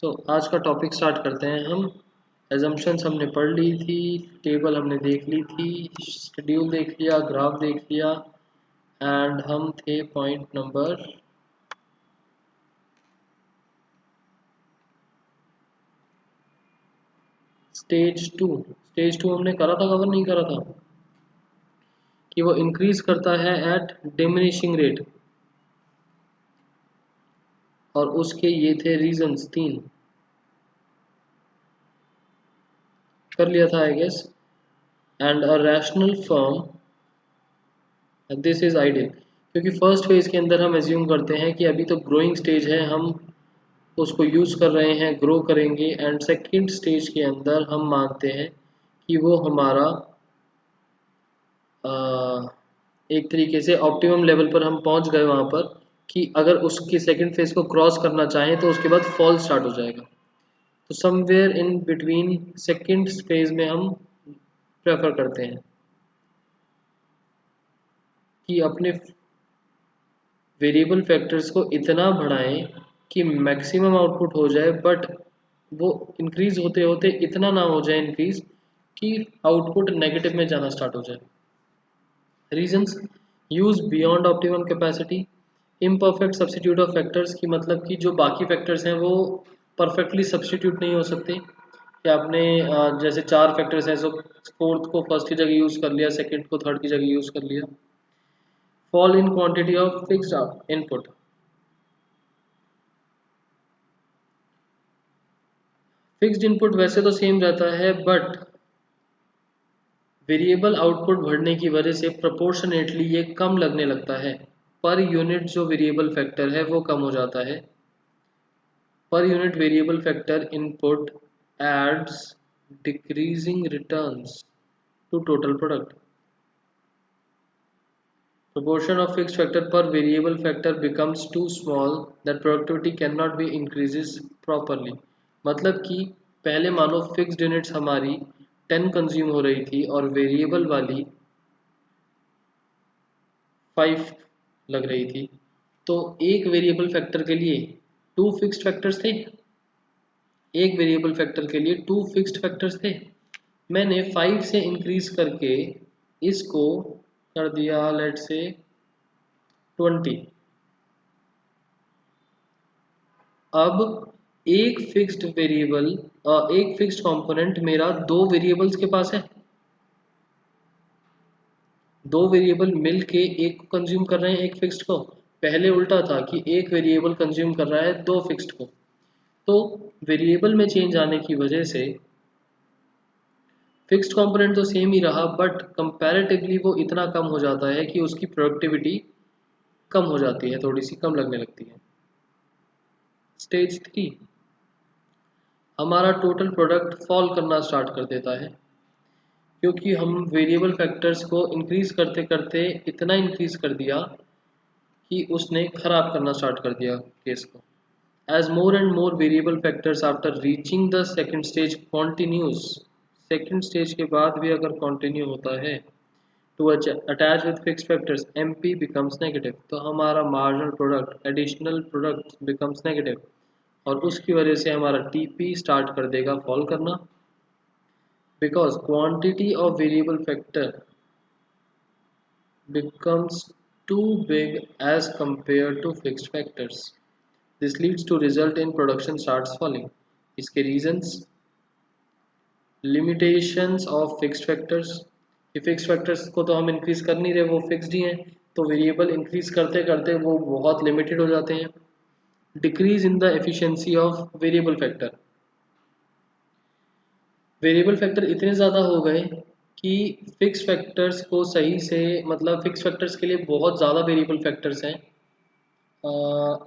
आज का topic start करते हैं हम। एजम्पशंस हमने पढ़ ली थी, टेबल हमने देख ली थी, शेड्यूल देख लिया, ग्राफ देख लिया, एंड हम थे पॉइंट नंबर स्टेज टू हमने करा था, कवर नहीं करा था कि वो इंक्रीज करता है एट डिमिनिशिंग रेट, और उसके ये थे रीजंस तीन। कर लिया था I guess. And a rational firm, this is ideal, क्योंकि फर्स्ट फेज के अंदर हम एज्यूम करते हैं कि अभी तो ग्रोइंग स्टेज है, हम उसको यूज़ कर रहे हैं, ग्रो करेंगे, एंड सेकेंड स्टेज के अंदर हम मानते हैं कि वो हमारा एक तरीके से ऑप्टिमम लेवल पर हम पहुंच गए वहाँ पर, कि अगर उसकी सेकेंड फेज को क्रॉस करना चाहें तो उसके बाद फॉल स्टार्ट हो जाएगा। तो somewhere in between second phase में हम प्रेफर करते हैं कि अपने वेरिएबल फैक्टर्स को इतना बढ़ाएं कि मैक्सिमम आउटपुट हो जाए, बट वो इंक्रीज होते होते इतना ना हो जाए इंक्रीज कि आउटपुट नेगेटिव में जाना स्टार्ट हो जाए। Reasons: use beyond optimum capacity, imperfect substitute of factors, की मतलब कि जो बाकी फैक्टर्स हैं वो परफेक्टली सब्स्टिट्यूट नहीं हो सकते। कि आपने जैसे चार फैक्टर्स हैं, सो फोर्थ को फर्स्ट की जगह यूज कर लिया, सेकंड को थर्ड की जगह यूज कर लिया। Fall in quantity of fixed input, fixed input वैसे तो सेम रहता है, बट वेरिएबल आउटपुट बढ़ने की वजह से प्रोपोर्शनेटली ये कम लगने लगता है। पर यूनिट जो वेरिएबल फैक्टर है वो कम हो जाता है। पर unit variable factor input adds decreasing returns to total product. Proportion of fixed factor per variable factor becomes too small that productivity cannot be increases properly। मतलब कि पहले मानो फिक्स्ड यूनिट्स हमारी 10 कंज्यूम हो रही थी और वेरिएबल वाली 5 लग रही थी, तो एक वेरिएबल फैक्टर के लिए टू फिक्स्ड फैक्टर्स थे, एक वेरिएबल फैक्टर के लिए टू फिक्स्ड फैक्टर्स थे। मैंने 5 से इंक्रीज करके इसको कर दिया लेट से 20। अब एक फिक्स्ड वेरिएबल, एक फिक्स्ड कंपोनेंट मेरा दो वेरिएबल्स के पास है, दो वेरिएबल मिल के एक को कंज्यूम कर रहे हैं, एक फिक्स्ड को। पहले उल्टा था कि एक वेरिएबल कंज्यूम कर रहा है दो फिक्स्ड को। तो वेरिएबल में चेंज आने की वजह से फिक्स्ड कंपोनेंट तो सेम ही रहा, बट कंपैरेटिवली वो इतना कम हो जाता है कि उसकी प्रोडक्टिविटी कम हो जाती है, थोड़ी सी कम लगने लगती है। स्टेज 3, हमारा टोटल प्रोडक्ट फॉल करना स्टार्ट कर देता है, क्योंकि हम वेरिएबल फैक्टर्स को इंक्रीज करते करते इतना इंक्रीज कर दिया कि उसने खराब करना स्टार्ट कर दिया केस को। As more and more variable factors after reaching the second stage continues, second stage के बाद भी अगर कंटिन्यू होता है to attach with fixed factors, MP becomes negative, तो हमारा marginal product, additional product becomes negative, और उसकी वजह से हमारा टीपी स्टार्ट कर देगा फॉल करना, because quantity of variable factor becomes too big as compared to fixed factors. This leads to result in production starts falling. इसके reasons: limitations of fixed factors, कि fixed factors को तो हम increase कर नहीं रहे, वो fixed ही हैं, तो variable increase करते करते वो बहुत limited हो जाते हैं। decrease in the efficiency of variable factor, variable factor इतने ज़्यादा हो गए कि फिक्स फैक्टर्स को सही से, मतलब फिक्स फैक्टर्स के लिए बहुत ज़्यादा वेरिएबल फैक्टर्स हैं।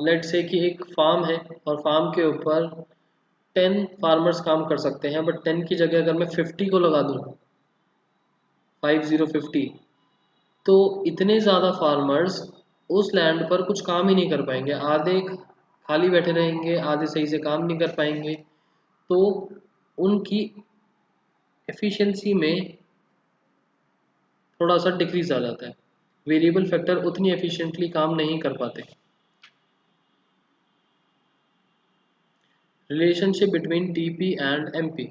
लेट्स से कि एक फार्म है और फार्म के ऊपर 10 फार्मर्स काम कर सकते हैं, बट 10 की जगह अगर मैं 50 को लगा दूँ, 50 तो इतने ज़्यादा फार्मर्स उस लैंड पर कुछ काम ही नहीं कर पाएंगे, आधे खाली बैठे रहेंगे, आधे सही से काम नहीं कर पाएंगे, तो उनकी एफिशिएंसी में थोड़ा सा डिक्रीज आ जाता है, वेरिएबल फैक्टर उतनी एफिशिएंटली काम नहीं कर पाते। Relationship between TP and MP.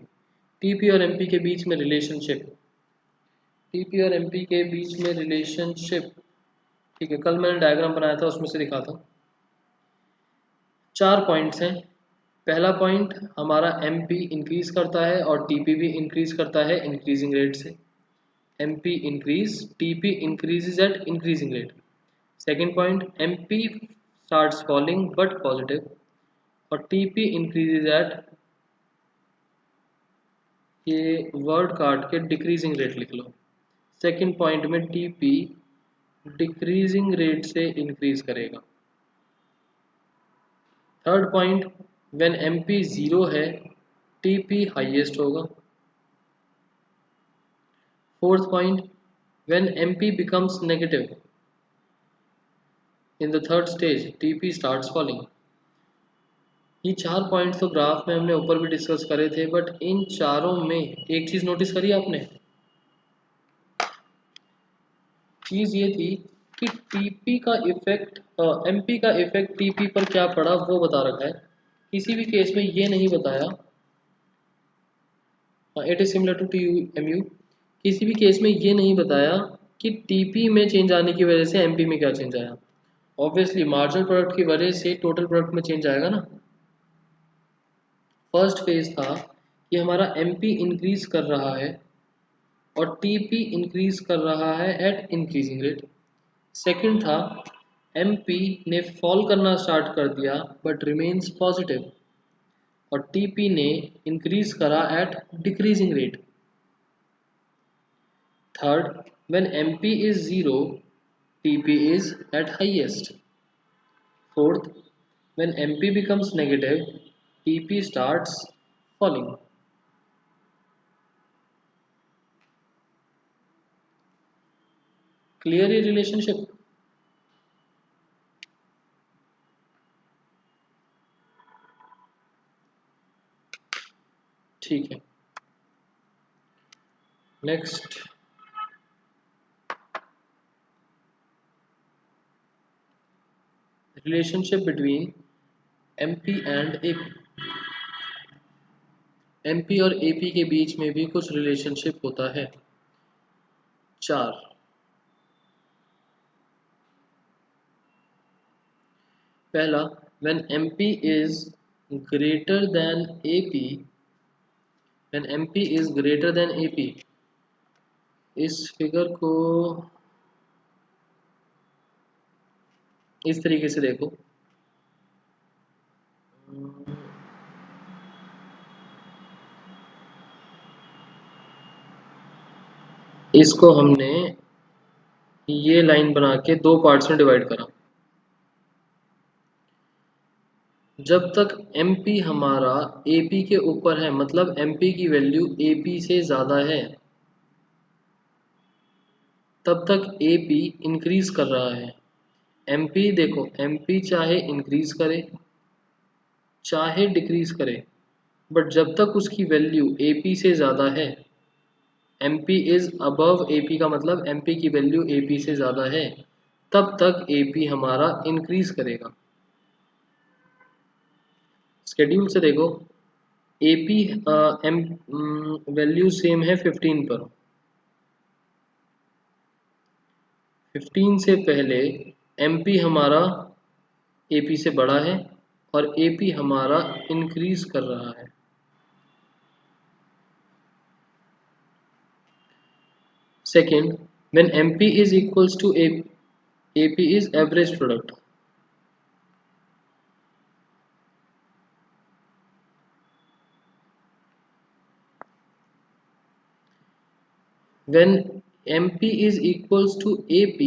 TP और एमपी के बीच में रिलेशनशिप, टीपी और एमपी के बीच में रिलेशनशिप। ठीक है, कल मैंने डायग्राम बनाया था, उसमें से दिखाता हूँ। 4 पॉइंट्स हैं। पहला पॉइंट हमारा एमपी इंक्रीज करता है और टीपी भी इंक्रीज करता है इंक्रीजिंग रेट से। MP increase, TP increases at increasing rate. Second point, MP starts falling but positive और टीपी इंक्रीजेज एट, ये वर्ड काट के डिक्रीजिंग रेट लिख लो। सेकेंड पॉइंट में टीपी डिक्रीजिंग रेट से इंक्रीज करेगा। Third point, when MP zero है TP highest होगा। Fourth point, when MP becomes negative in the third stage TP starts falling. ये 4 पॉइंट्स तो ग्राफ में हमने ऊपर भी डिस्कस करे थे, बट इन चारों में एक चीज नोटिस करी आपने। चीज ये थी कि टीपी का इफेक्ट, एमपी का इफेक्ट टीपी पर क्या पड़ा वो बता रखा है। किसी भी केस में ये नहीं बताया, it is similar to T M U. किसी भी केस में ये नहीं बताया कि टीपी में चेंज आने की वजह से एमपी में क्या चेंज आया। ऑब्वियसली मार्जिनल प्रोडक्ट की वजह से टोटल प्रोडक्ट में चेंज आएगा ना। फर्स्ट फेज था कि हमारा एमपी इंक्रीज कर रहा है और टीपी इंक्रीज कर रहा है एट इंक्रीजिंग रेट। सेकंड था एमपी ने फॉल करना स्टार्ट कर दिया बट रिमेन्स पॉजिटिव और टीपी ने इंक्रीज करा at decreasing rate. Third, when MP is 0, TP is at highest. Fourth, when MP becomes negative, TP starts falling. Clear ये relationship? ठीक है, next relationship between MP and AP। MP और AP के बीच में भी कुछ रिलेशनशिप होता है। 4, पहला, when MP is greater than AP, when MP is greater than AP, इस फिगर को इस तरीके से देखो। इसको हमने ये लाइन बना के दो पार्ट्स में डिवाइड करा। जब तक MP हमारा AP के ऊपर है, मतलब MP की वैल्यू AP से ज़्यादा है, तब तक AP इंक्रीज कर रहा है। MP देखो, MP चाहे इंक्रीज करे चाहे डिक्रीज करे, बट जब तक उसकी वैल्यू AP से ज़्यादा है, MP इज अबव AP का मतलब MP की वैल्यू AP से ज़्यादा है, तब तक AP हमारा इंक्रीज करेगा। स्केड्यूल से देखो, AP एम वैल्यू सेम है 15 पर। 15 से पहले MP हमारा AP से बड़ा है और AP हमारा इंक्रीज कर रहा है। Second, when MP is equals to AP is average product. When MP is equals to AP,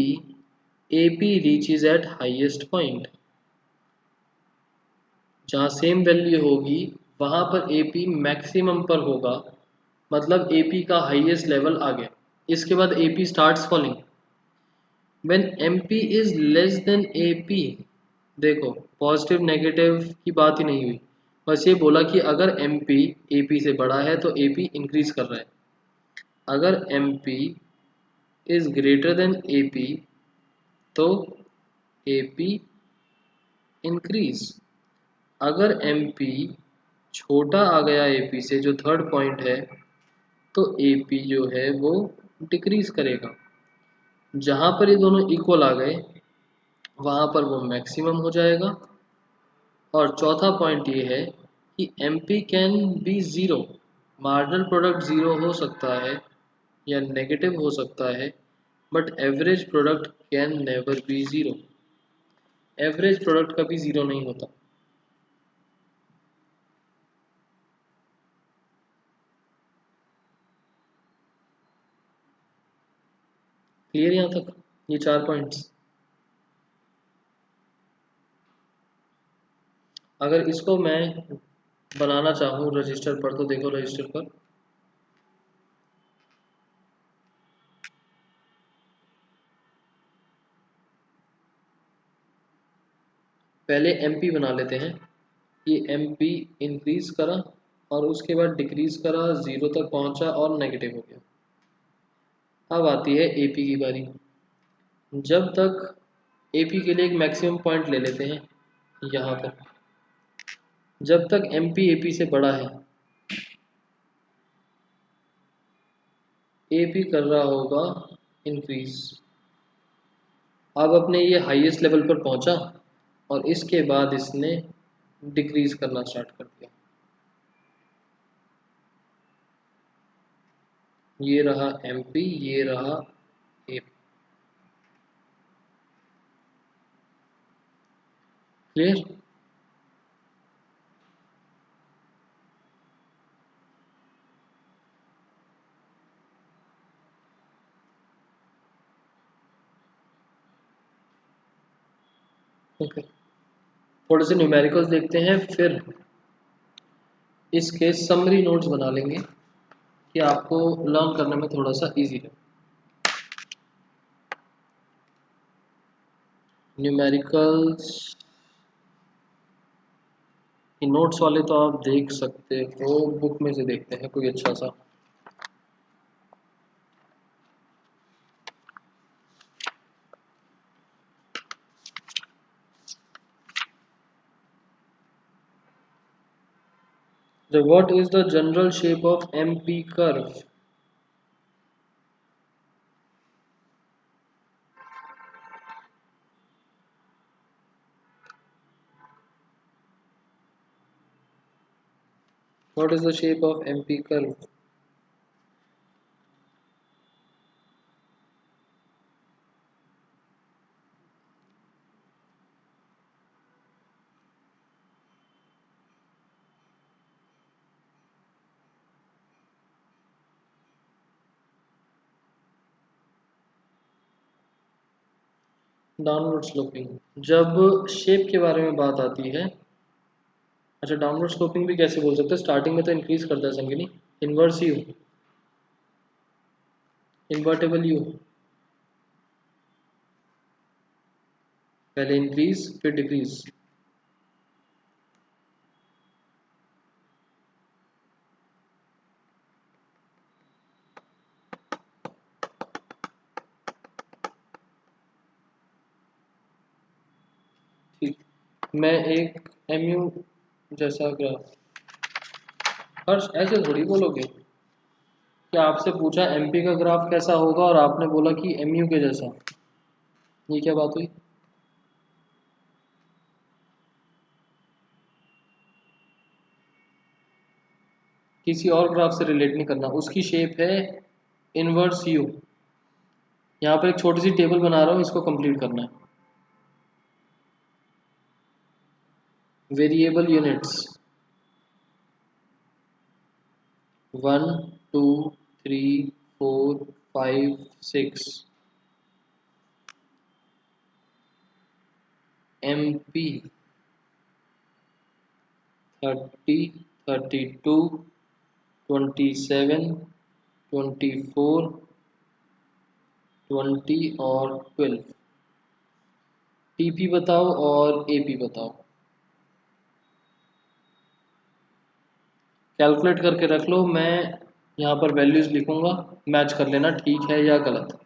AP reaches at highest point। जहाँ सेम वैल्यू होगी वहां पर AP मैक्सिमम पर होगा, मतलब AP का हाईएस्ट लेवल आ गया। इसके बाद AP starts falling. When MP is less than AP, देखो पॉजिटिव नेगेटिव की बात ही नहीं हुई, बस ये बोला कि अगर MP AP से बड़ा है तो AP इंक्रीज कर रहा है। अगर MP is greater than AP तो AP इंक्रीज। अगर MP छोटा आ गया एपी से, जो थर्ड पॉइंट है, तो एपी जो है वो डिक्रीज करेगा। जहाँ पर ये दोनों इक्वल आ गए वहाँ पर वो मैक्सिमम हो जाएगा। और चौथा पॉइंट ये है कि MP can be zero, marginal product zero हो सकता है या नेगेटिव हो सकता है, but average product can never be zero. Average product कभी ज़ीरो नहीं होता। क्लियर यहाँ तक, ये 4 पॉइंट्स। अगर इसको मैं बनाना चाहूँ रजिस्टर पर, तो देखो रजिस्टर पर पहले MP बना लेते हैं। ये MP इंक्रीज करा और उसके बाद डिक्रीज करा, ज़ीरो तक पहुंचा और नेगेटिव हो गया। अब आती है AP की बारी। जब तक AP के लिए एक मैक्सिमम पॉइंट ले लेते हैं यहाँ पर, जब तक MP AP से बड़ा है, AP कर रहा होगा इंक्रीज। अब अपने ये हाईएस्ट लेवल पर पहुंचा और इसके बाद इसने डिक्रीज करना स्टार्ट कर दिया। ये रहा MP, ये रहा AP। क्लियर? ओके, थोड़े से न्यूमेरिकल्स देखते हैं, फिर इसके समरी नोट्स बना लेंगे कि आपको लर्न करने में थोड़ा सा इजी रहे। न्यूमेरिकल्स की नोट्स वाले तो आप देख सकते हो, बुक में से देखते हैं कोई अच्छा सा। So what is the general shape of MP curve? What is the shape of MP curve? Downward sloping. जब शेप के बारे में बात आती है, अच्छा डाउनवर्ड स्लोपिंग भी कैसे बोल सकते हैं, स्टार्टिंग में तो इंक्रीज करता है संगिनी। इन्वर्स यू, इन्वर्टेबल यू, पहले इंक्रीज फिर डिक्रीज। ठीक, मैं एक MU जैसा ग्राफ, हर्ष ऐसे थोड़ी बोलोगे कि आपसे पूछा MP का ग्राफ कैसा होगा और आपने बोला कि MU के जैसा। ये क्या बात हुई? किसी और ग्राफ से रिलेट नहीं करना, उसकी शेप है इनवर्स यू। यहाँ पर एक छोटी सी टेबल बना रहा हूँ, इसको कंप्लीट करना है। Variable units 1 2 3 4 5 6। MP 30 32 27 24 20 और 12। TP बताओ और AP बताओ, कैलकुलेट करके रख लो। मैं यहाँ पर वैल्यूज लिखूंगा, मैच कर लेना ठीक है या गलत।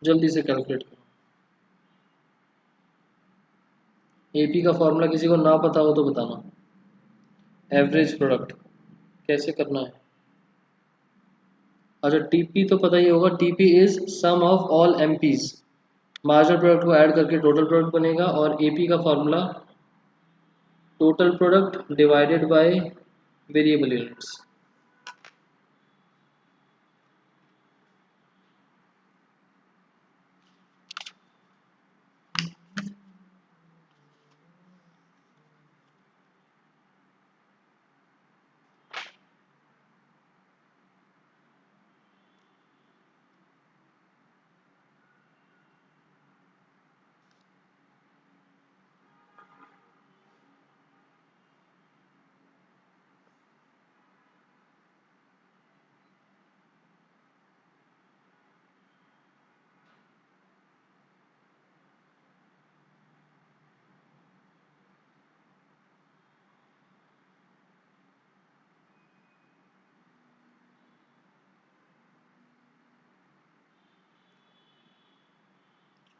जल्दी से कैलकुलेट करो। एपी का फॉर्मूला किसी को ना पता हो तो बताना। एवरेज प्रोडक्ट कैसे करना है? अच्छा, टीपी तो पता ही होगा, TP is sum of all MPs. Marginal product को ऐड करके टोटल प्रोडक्ट बनेगा, और एपी का formula total product divided by variable units.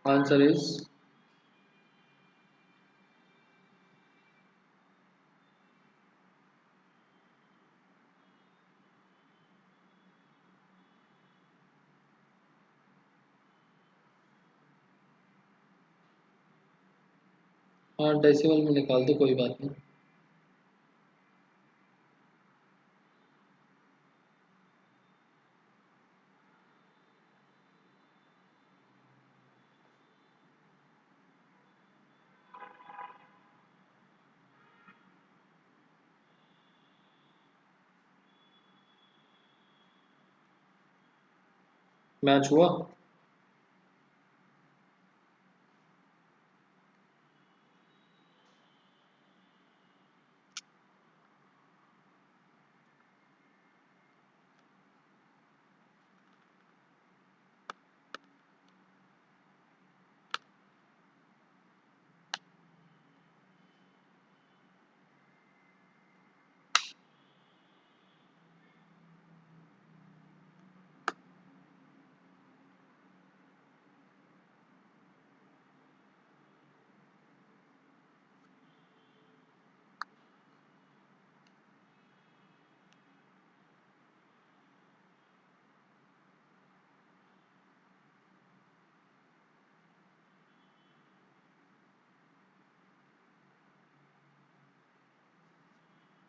Answer is, हाँ डेसिमल में निकाल दो, कोई बात नहीं। मैच हुआ।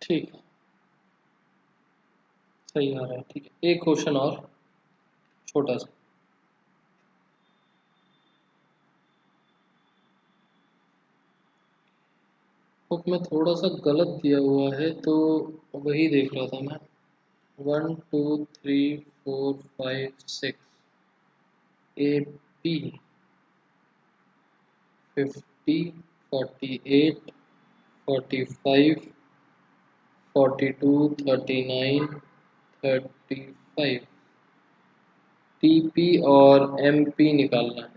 ठीक है, सही आ रहा है। ठीक है, एक क्वेश्चन और छोटा सा। बुक में थोड़ा सा गलत दिया हुआ है, तो वही देख रहा था मैं। 1 2 3 4 5 6, AP 50 48 45 42 39 35, टीपी और एमपी निकालना है।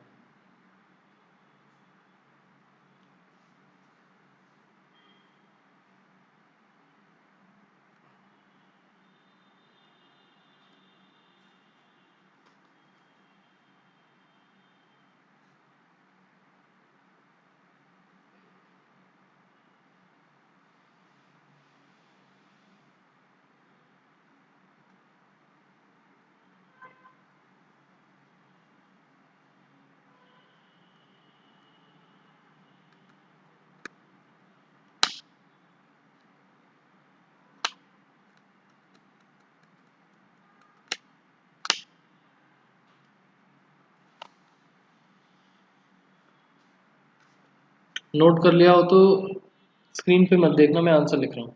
नोट कर लिया हो तो स्क्रीन पे मत देखना, मैं आंसर लिख रहा हूँ।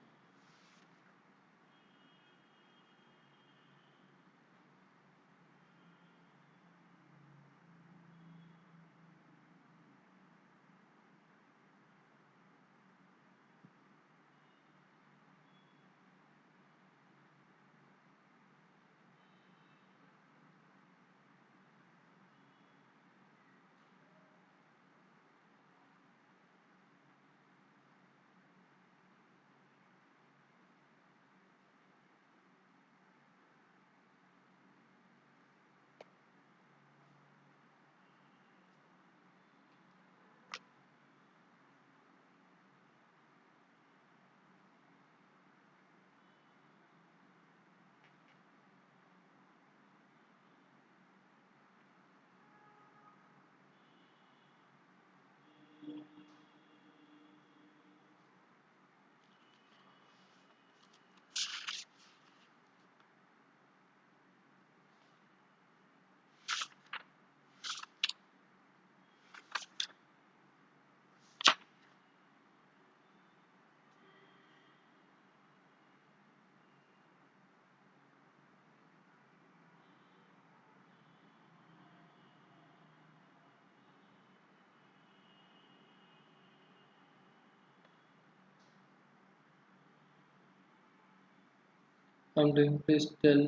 I'm doing please tell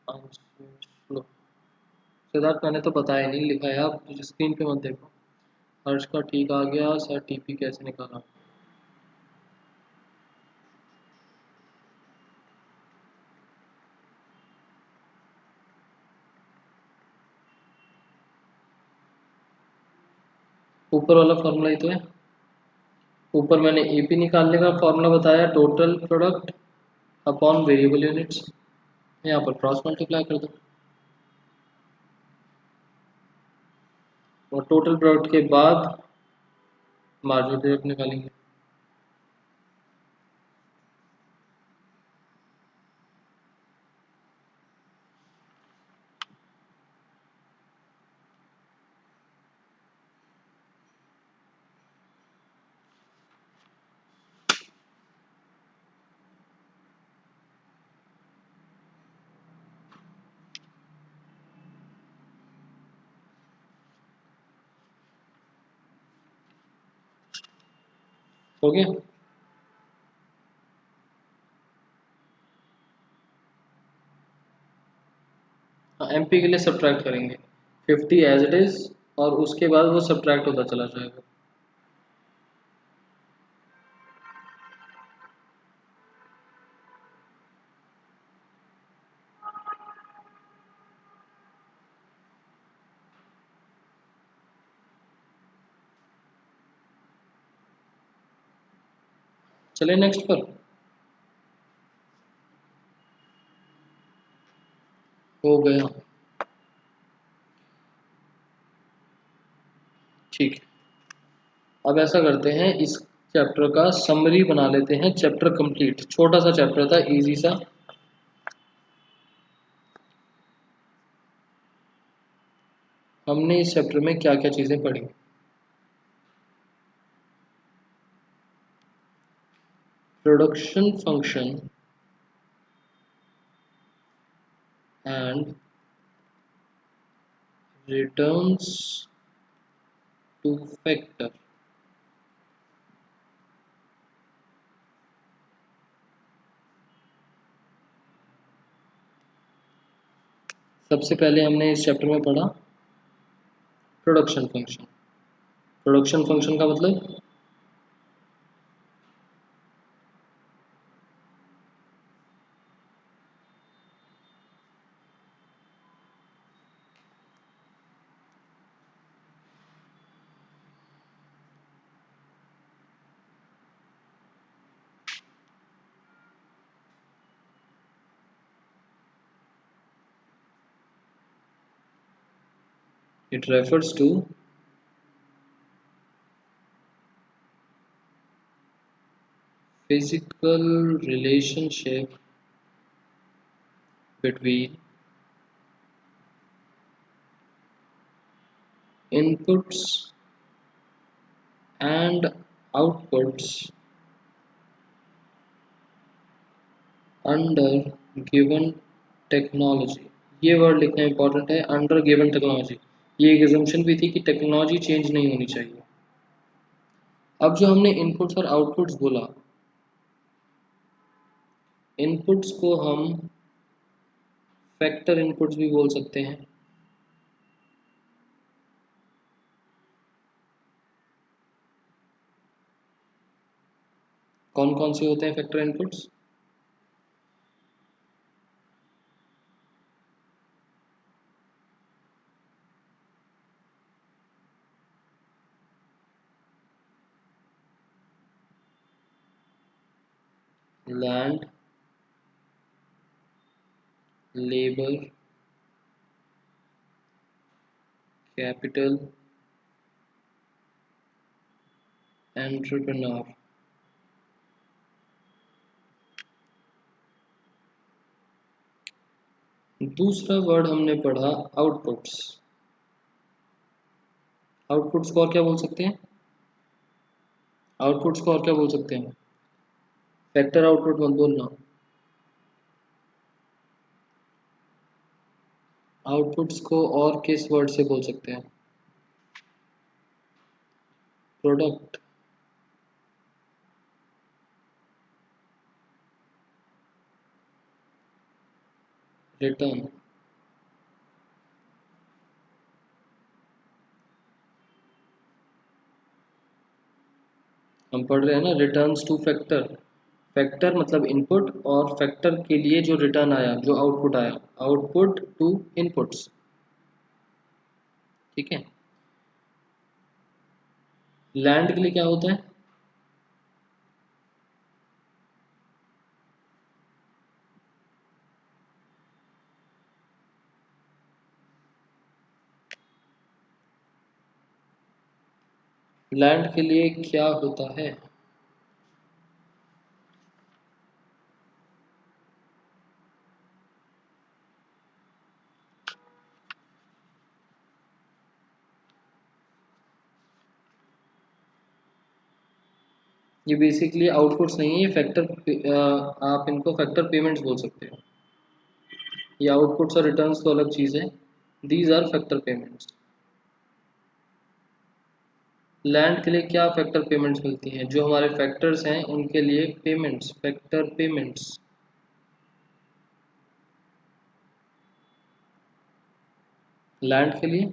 answers लो सिद्धार्थ मैंने तो बताया नहीं लिखा है आप तुझे स्क्रीन पे मत देखो हर्ष का ठीक आ गया सर टीपी कैसे निकाला ऊपर वाला फॉर्मूला ही तो है ऊपर मैंने एपी निकालने का फॉर्मूला बताया total product upon variable units यहाँ पर क्रॉस मल्टीप्लाई कर दो और टोटल प्रोडक्ट के बाद मार्जिनल प्रोडक्ट निकालेंगे हो गया हाँ एमपी के लिए सब्ट्रैक्ट करेंगे 50 एज इट इज और उसके बाद वो सब्ट्रैक्ट होता चला जाएगा चलिए नेक्स्ट पर हो गया ठीक है अब ऐसा करते हैं इस चैप्टर का समरी बना लेते हैं चैप्टर कंप्लीट छोटा सा चैप्टर था इजी सा हमने इस चैप्टर में क्या क्या चीजें पढ़ी production function and returns two factor सबसे पहले हमने इस चैप्टर में पढ़ा प्रोडक्शन फंक्शन प्रोडक्शन फंक्शन का मतलब it refers to physical relationship between inputs and outputs under given technology ये वर्ड लिखना इंपॉर्टेंट है अंडर गिवन टेक्नोलॉजी ये एक एजम्पशन भी थी कि टेक्नोलॉजी चेंज नहीं होनी चाहिए अब जो हमने इनपुट्स और आउटपुट्स बोला इनपुट्स को हम फैक्टर इनपुट्स भी बोल सकते हैं कौन कौन से होते हैं factor inputs land labour capital entrepreneur दूसरा वर्ड हमने पढ़ा आउटपुट्स आउटपुट्स को और क्या बोल सकते हैं आउटपुट्स को और क्या बोल सकते हैं फैक्टर आउटपुट मत बोलना आउटपुट्स को और किस वर्ड से बोल सकते हैं प्रोडक्ट रिटर्न, हम पढ़ रहे हैं ना, रिटर्न्स टू फैक्टर। फैक्टर मतलब इनपुट, और फैक्टर के लिए जो रिटर्न आया, जो आउटपुट आया, आउटपुट टू इनपुट्स। ठीक है। लैंड के लिए क्या होता है? लैंड के लिए क्या होता है? ये बेसिकली आउटपुट्स नहीं है, ये फैक्टर, आप इनको फैक्टर पेमेंट्स बोल सकते हो। ये आउटपुट्स और रिटर्न्स तो अलग चीज़ है। These are factor payments. Land के लिए क्या फैक्टर पेमेंट्स मिलती हैं? जो हमारे फैक्टर्स हैं उनके लिए पेमेंट्स, फैक्टर पेमेंट्स। लैंड के लिए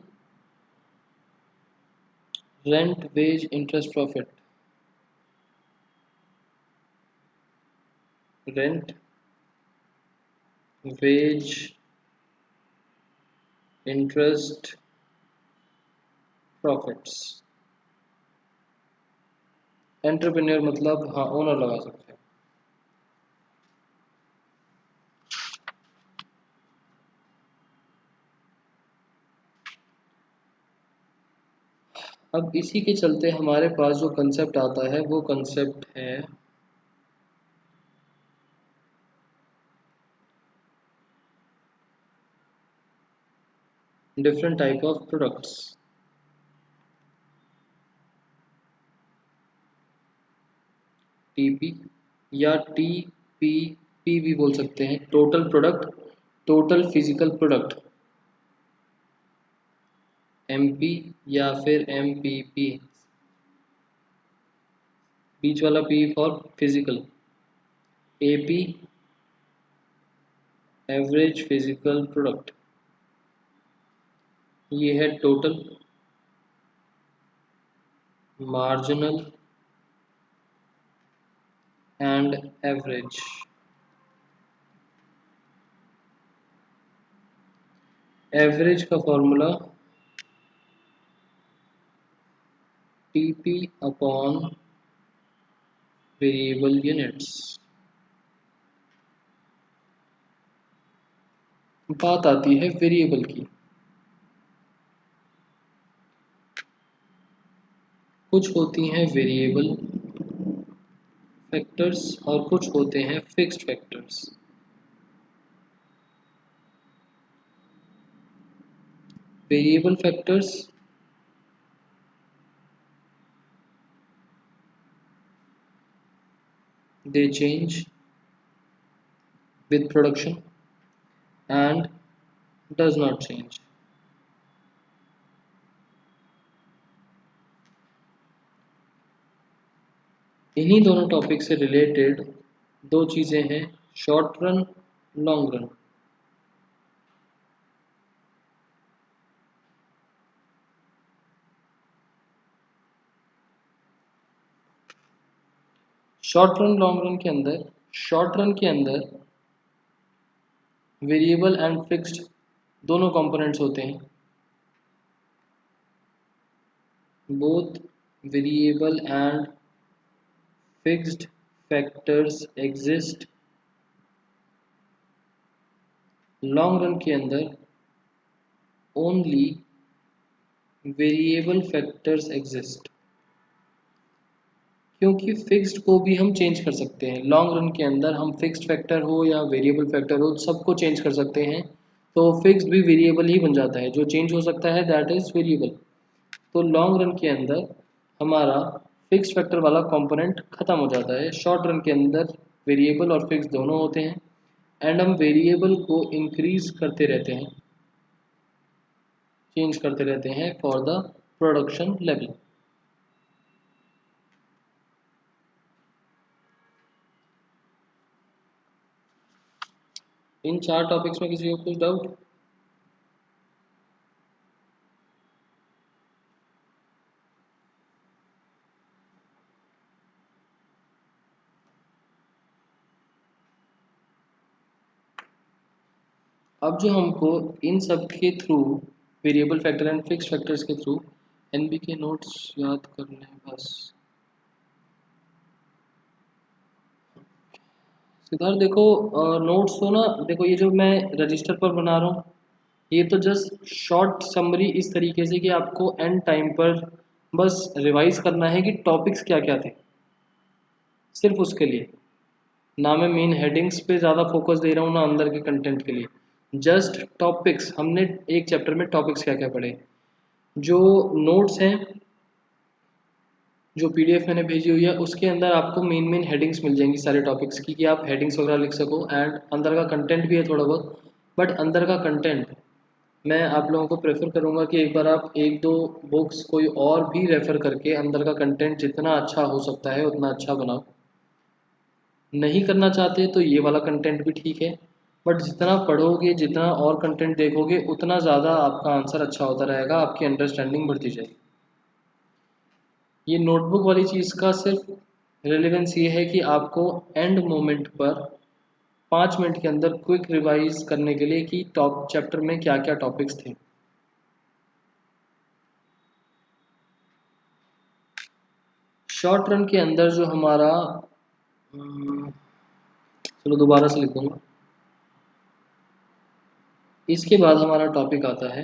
rent, wage, interest, profit. Rent, wage, interest, profits. Entrepreneur मतलब हाँ, ओनर लगा सकते हैं। अब इसी के चलते हमारे पास जो कंसेप्ट आता है वो कंसेप्ट है different type of products. TP या टीपीपी भी बोल सकते हैं, total product, total physical product. MP या फिर एमपीपी, बीच वाला P for physical. AP, average physical product. ये है total, marginal and average. Average का formula TP upon variable units. बात आती है वेरिएबल की। कुछ होती हैं वेरिएबल फैक्टर्स और कुछ होते हैं fixed factors. Variable factors they change with production and does not change। इन्हीं दोनों टॉपिक से रिलेटेड दो चीज़ें हैं, short run, long run. Short run long run के अंदर, शॉर्ट रन के अंदर वेरिएबल एंड फिक्स्ड दोनों कंपोनेंट्स होते हैं। Both variable and fixed factors exist. Long run के अंदर ओनली वेरिएबल फैक्टर्स एग्जिस्ट। क्योंकि फिक्स्ड को भी हम चेंज कर सकते हैं। लॉन्ग रन के अंदर हम फिक्स्ड फैक्टर हो या वेरिएबल फैक्टर हो, सबको चेंज कर सकते हैं। तो फिक्स्ड भी वेरिएबल ही बन जाता है, जो चेंज हो सकता है दैट इज वेरिएबल। तो लॉन्ग रन के अंदर हमारा फिक्स्ड फैक्टर वाला कंपोनेंट खत्म हो जाता है। शॉर्ट रन के अंदर वेरिएबल और फिक्स दोनों होते हैं, एंड हम वेरिएबल को इंक्रीज करते रहते हैं, चेंज करते रहते हैं for the production level. In 4 topics में किसी को कुछ डाउट? अब जो हमको इन सब के through, variable factor and fix factors के थ्रू एनबी के नोट्स याद करने हैं बस। सिद्धार्थ देखो, नोट्स तो ना देखो, ये जो मैं रजिस्टर पर बना रहा हूँ, ये तो जस्ट शॉर्ट समरी इस तरीके से कि आपको एंड टाइम पर बस रिवाइज करना है कि टॉपिक्स क्या क्या थे, सिर्फ उसके लिए। ना मैं मेन हेडिंग्स पे ज़्यादा फोकस दे रहा हूँ, ना अंदर के कंटेंट के लिए। जस्ट टॉपिक्स, हमने एक चैप्टर में टॉपिक्स क्या क्या पढ़े। जो नोट्स हैं, जो पीडीएफ मैंने भेजी हुई है, उसके अंदर आपको मेन मेन हेडिंग्स मिल जाएंगी सारे टॉपिक्स की, कि आप हेडिंग्स वगैरह लिख सको। एंड अंदर का कंटेंट भी है थोड़ा बहुत, बट अंदर का कंटेंट मैं आप लोगों को प्रेफर करूँगा कि एक बार आप एक दो बुक्स कोई और भी रेफ़र करके अंदर का कंटेंट जितना अच्छा हो सकता है उतना अच्छा बनाओ। नहीं करना चाहते तो ये वाला कंटेंट भी ठीक है, बट जितना पढ़ोगे, जितना और कंटेंट देखोगे, उतना ज़्यादा आपका आंसर अच्छा होता रहेगा, आपकी अंडरस्टैंडिंग बढ़ती जाएगी। ये नोटबुक वाली चीज़ का सिर्फ रेलेवेंस ये है कि आपको एंड मोमेंट पर 5 मिनट के अंदर क्विक रिवाइज करने के लिए कि टॉप चैप्टर में क्या क्या टॉपिक्स थे। शॉर्ट रन के अंदर जो हमारा, चलो दोबारा से लिख दूंगा। इसके बाद हमारा टॉपिक आता है,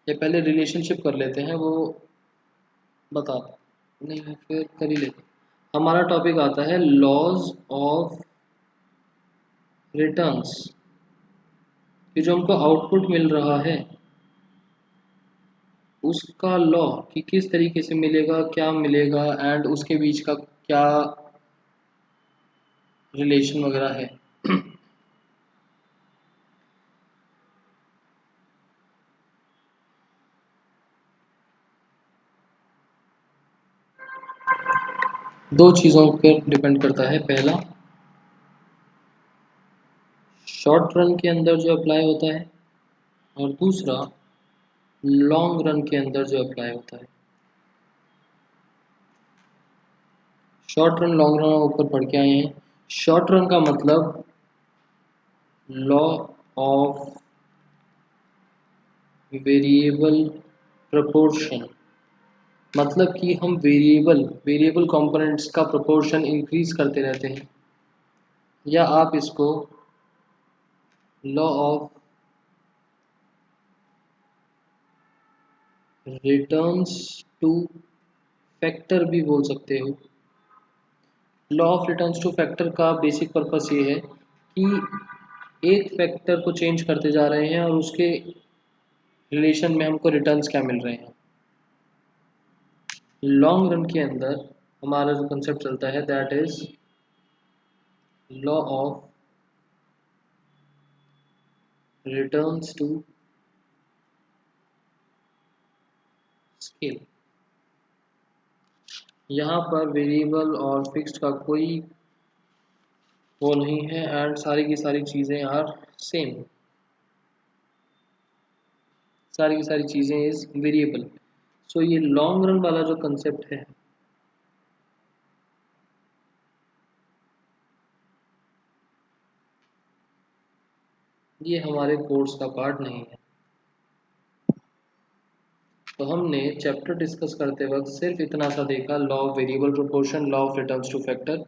ये पहले रिलेशनशिप कर लेते हैं, वो बता, नहीं फिर कर ही लेते। हमारा टॉपिक आता है लॉज ऑफ रिटर्न्स। कि जो हमको आउटपुट मिल रहा है उसका लॉ, कि किस तरीके से मिलेगा, क्या मिलेगा, एंड उसके बीच का क्या रिलेशन वगैरह है। दो चीज़ों पर डिपेंड करता है। पहला, शॉर्ट रन के अंदर जो अप्लाई होता है, और दूसरा लॉन्ग रन के अंदर जो अप्लाई होता है। शॉर्ट रन लॉन्ग रन ऊपर पढ़ के आए हैं। शॉर्ट रन का मतलब लॉ ऑफ वेरिएबल प्रोपोर्शन, मतलब कि हम वेरिएबल कंपोनेंट्स का प्रोपोर्शन इंक्रीज करते रहते हैं। या आप इसको law of returns two factor भी बोल सकते हो। Law of returns two factor का बेसिक पर्पस ये है कि एक फैक्टर को चेंज करते जा रहे हैं और उसके रिलेशन में हमको रिटर्न्स क्या मिल रहे हैं। लॉन्ग रन के अंदर हमारा जो कंसेप्ट चलता है that is law of returns to scale. यहाँ पर वेरिएबल और फिक्स्ड का कोई वो नहीं है, एंड सारी की सारी चीज़ें आर सेम। सारी की सारी चीज़ें इज वेरिएबल। सो ये लॉन्ग रन वाला जो कंसेप्ट है, ये हमारे कोर्स का पार्ट नहीं है। तो हमने चैप्टर डिस्कस करते वक्त सिर्फ इतना सा देखा, law of variable proportion, law of returns two factor.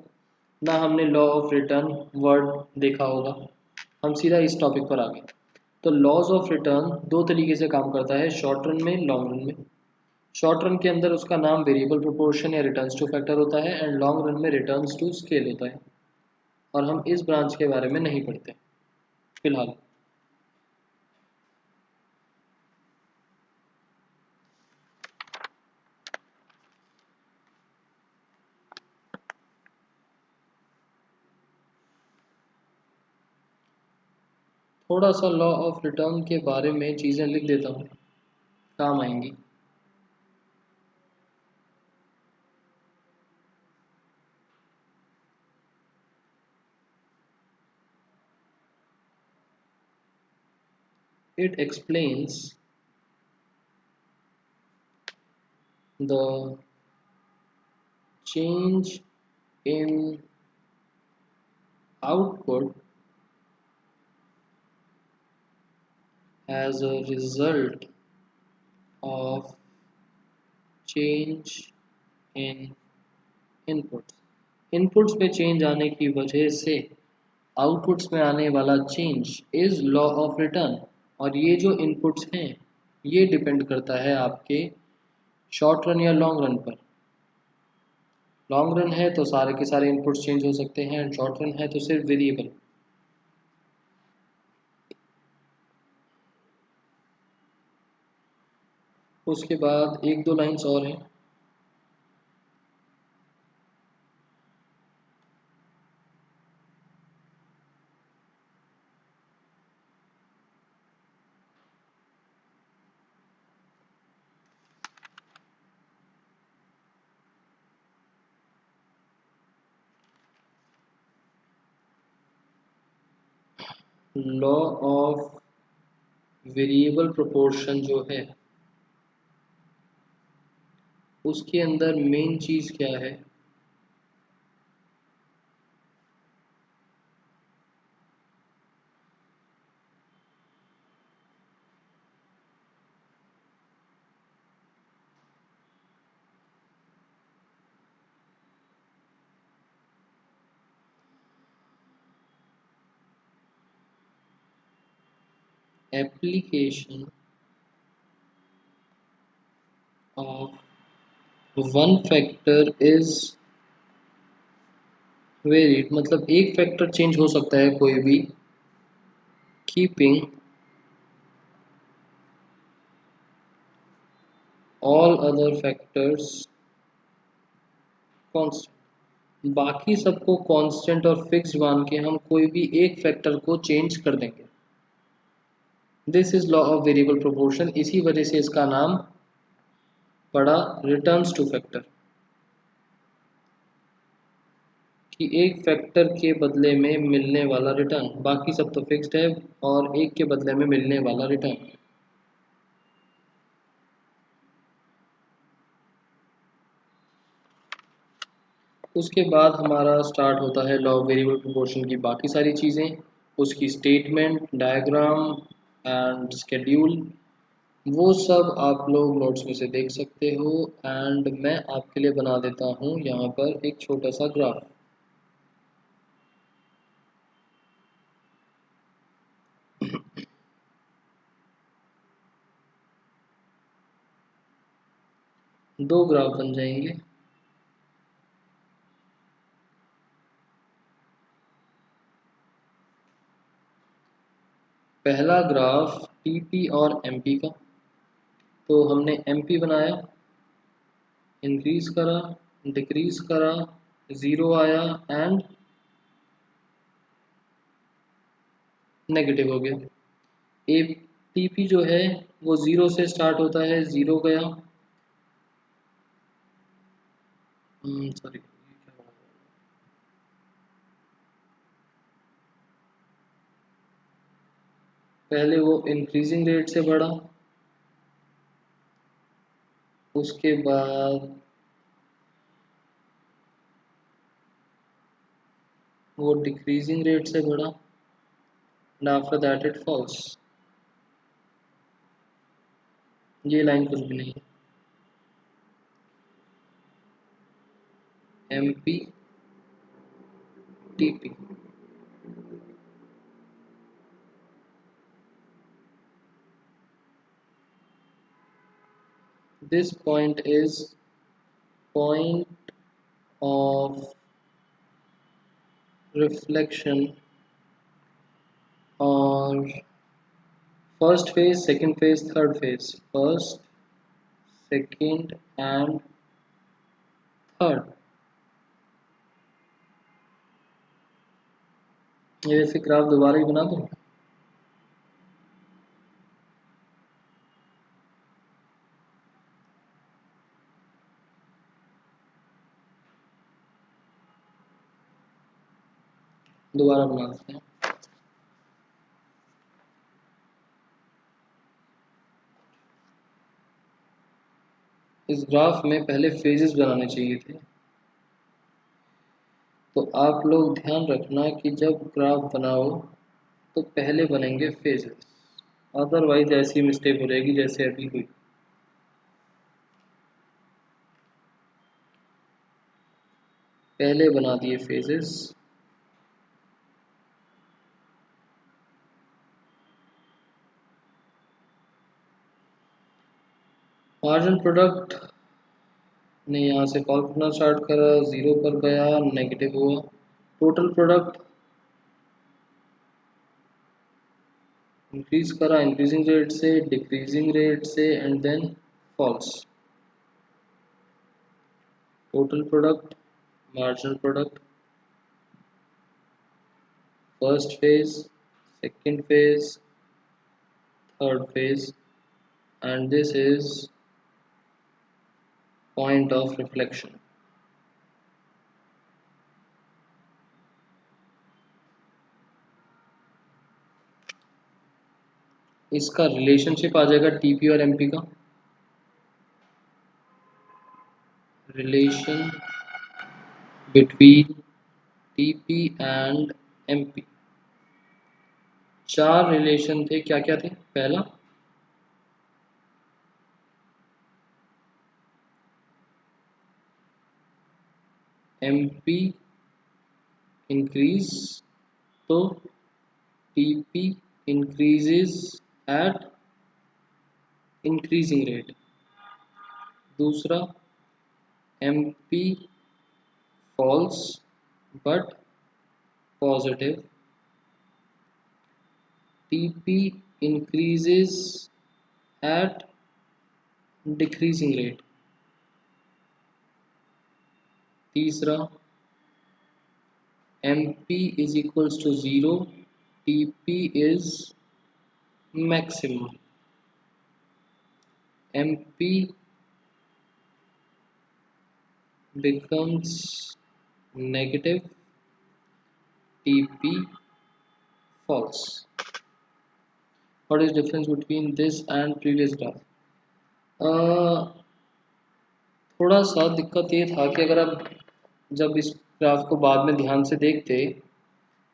ना हमने लॉ ऑफ रिटर्न वर्ड देखा होगा, हम सीधा इस टॉपिक पर आ गए। तो लॉज ऑफ रिटर्न दो तरीके से काम करता है, शॉर्ट रन में, लॉन्ग रन में। शॉर्ट रन के अंदर उसका नाम वेरिएबल प्रोपोर्शन या रिटर्न्स टू फैक्टर होता है, एंड लॉन्ग रन में रिटर्न्स टू स्केल होता है। और हम इस ब्रांच के बारे में नहीं पढ़ते फिलहाल। थोड़ा सा लॉ ऑफ रिटर्न के बारे में चीज़ें लिख देता हूँ, काम आएंगी। It explains the change in output as a result of change in inputs. Inputs में चेंज आने की वजह से आउटपुट्स में आने वाला change is law of return. और ये जो इनपुट्स हैं ये डिपेंड करता है आपके शॉर्ट रन या लॉन्ग रन पर। लॉन्ग रन है तो सारे के सारे इनपुट्स चेंज हो सकते हैं, शॉर्ट रन है तो सिर्फ वेरिएबल। उसके बाद एक दो लाइंस और हैं। लॉ ऑफ वेरिएबल प्रोपोर्शन जो है उसके अंदर मेन चीज क्या है? Application of one factor is varied, मतलब एक फैक्टर चेंज हो सकता है कोई भी, keeping all other factors constant. बाकी सबको कांस्टेंट और फिक्स्ड मान के हम कोई भी एक फैक्टर को चेंज कर देंगे। This is law of variable proportion. इसी वजह से इसका नाम पड़ा रिटर्न्स टू फैक्टर, कि एक फैक्टर के बदले में मिलने वाला रिटर्न, बाकी सब तो फिक्स्ड है और एक के बदले में मिलने वाला रिटर्न। उसके बाद हमारा स्टार्ट होता है लॉ ऑफ वेरिएबल प्रोपोर्शन की बाकी सारी चीज़ें, उसकी स्टेटमेंट, डायग्राम एंड स्केड्यूल। वो सब आप लोग नोट्स में से देख सकते हो एंड मैं आपके लिए बना देता हूँ यहाँ पर एक छोटा सा ग्राफ। दो ग्राफ बन जाएंगे। पहला ग्राफ टीपी और एमपी का, तो हमने एमपी बनाया, इंक्रीज करा, डिक्रीज करा, ज़ीरो आया एंड नेगेटिव हो गया। ए टीपी जो है वो ज़ीरो से स्टार्ट होता है, ज़ीरो गया, सॉरी, पहले वो इंक्रीजिंग रेट से बढ़ा, उसके बाद वो डिक्रीजिंग रेट से बढ़ा and after that it falls. ये लाइन कुछ भी नहीं है। M P T P, this point is point of reflection और first phase, second phase, third phase, first, second and third. ये वैसे ग्राफ दोबारा ही बना दूं? दोबारा बना देते हैं। इस ग्राफ में पहले फेजेस बनाने चाहिए थे। तो आप लोग ध्यान रखना कि जब ग्राफ बनाओ तो पहले बनेंगे फेजेस, अदरवाइज ऐसी मिस्टेक हो जाएगी जैसे अभी हुई। पहले बना दिए फेजेस। मार्जिन प्रोडक्ट ने यहाँ से कॉल करना स्टार्ट करा, जीरो पर गया, नेगेटिव हुआ। टोटल प्रोडक्ट इंक्रीज करा इंक्रीजिंग रेट से, डिक्रीजिंग रेट से, and then falls. Total product, marginal product, first phase, second phase, third phase, and this is point of reflection। इसका रिलेशनशिप आ जाएगा टीपी और एमपी का। Relation between TP and MP. चार relation थे, क्या क्या थे? पहला एमपी इंक्रीज तो TP increases at increasing rate. दूसरा MP falls but positive, TP increases at decreasing rate. तीसरा MP is equals to zero, TP is maximum. MP becomes negative, TP false। What is difference between this and previous graph? थोड़ा सा दिक्कत ये था कि अगर आप जब इस ग्राफ को बाद में ध्यान से देखते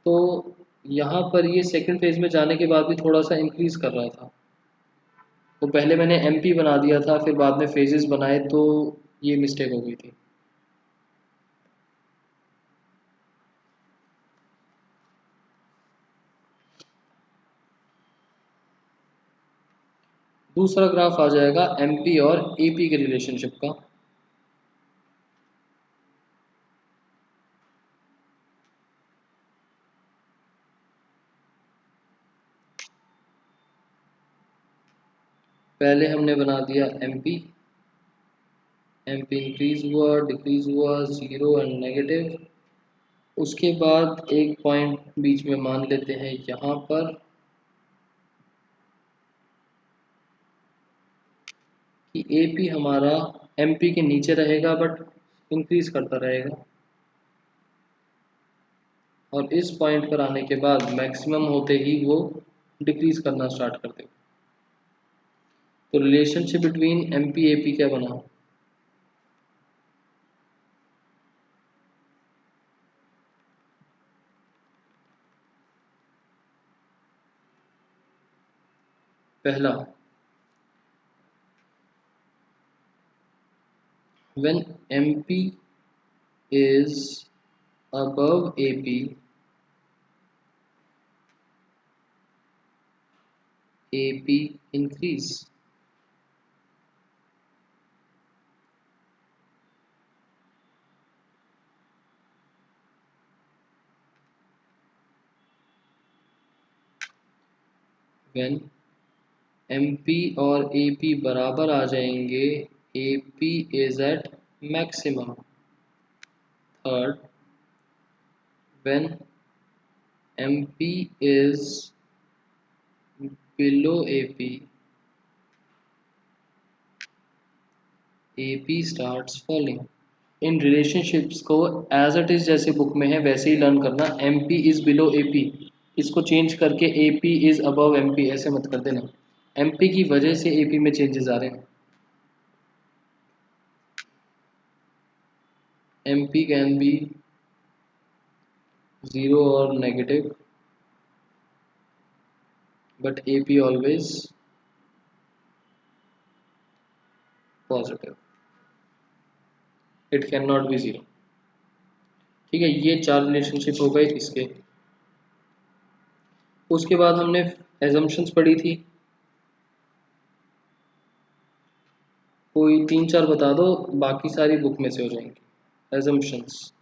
तो यहाँ पर ये सेकंड फेज में जाने के बाद भी थोड़ा सा इंक्रीज कर रहा था। तो पहले मैंने एमपी बना दिया था, फिर बाद में फेजेस बनाए, तो ये मिस्टेक हो गई थी। दूसरा ग्राफ आ जाएगा एमपी और एपी के रिलेशनशिप का। पहले हमने बना दिया एमपी, एमपी इंक्रीज हुआ, डिक्रीज हुआ, जीरो एंड नेगेटिव। उसके बाद एक पॉइंट बीच में मान लेते हैं यहाँ पर कि एपी हमारा एमपी के नीचे रहेगा बट इंक्रीज करता रहेगा, और इस पॉइंट पर आने के बाद मैक्सिमम होते ही वो डिक्रीज करना स्टार्ट कर देगा। तो रिलेशनशिप बिटवीन एमपी एपी क्या बना? पहला, when MP is above AP, AP increase। when MP और AP बराबर आ जाएंगे, AP is at maximum। Third, when MP is below AP, AP starts falling। In relationships को एज इट इज जैसे book में है वैसे ही लर्न करना। MP इज बिलो AP, इसको चेंज करके AP इज अबव MP ऐसे मत कर देना। MP की वजह से AP में चेंजेस आ रहे हैं। MP can be 0 or negative, but AP always positive. It cannot be 0. ठीक है, ये चार रिलेशनशिप हो गए इसके। उसके बाद हमने एजम्पशंस पढ़ी थी, कोई तीन चार बता दो, बाकी सारी बुक में से हो जाएंगी एजम्पशंस।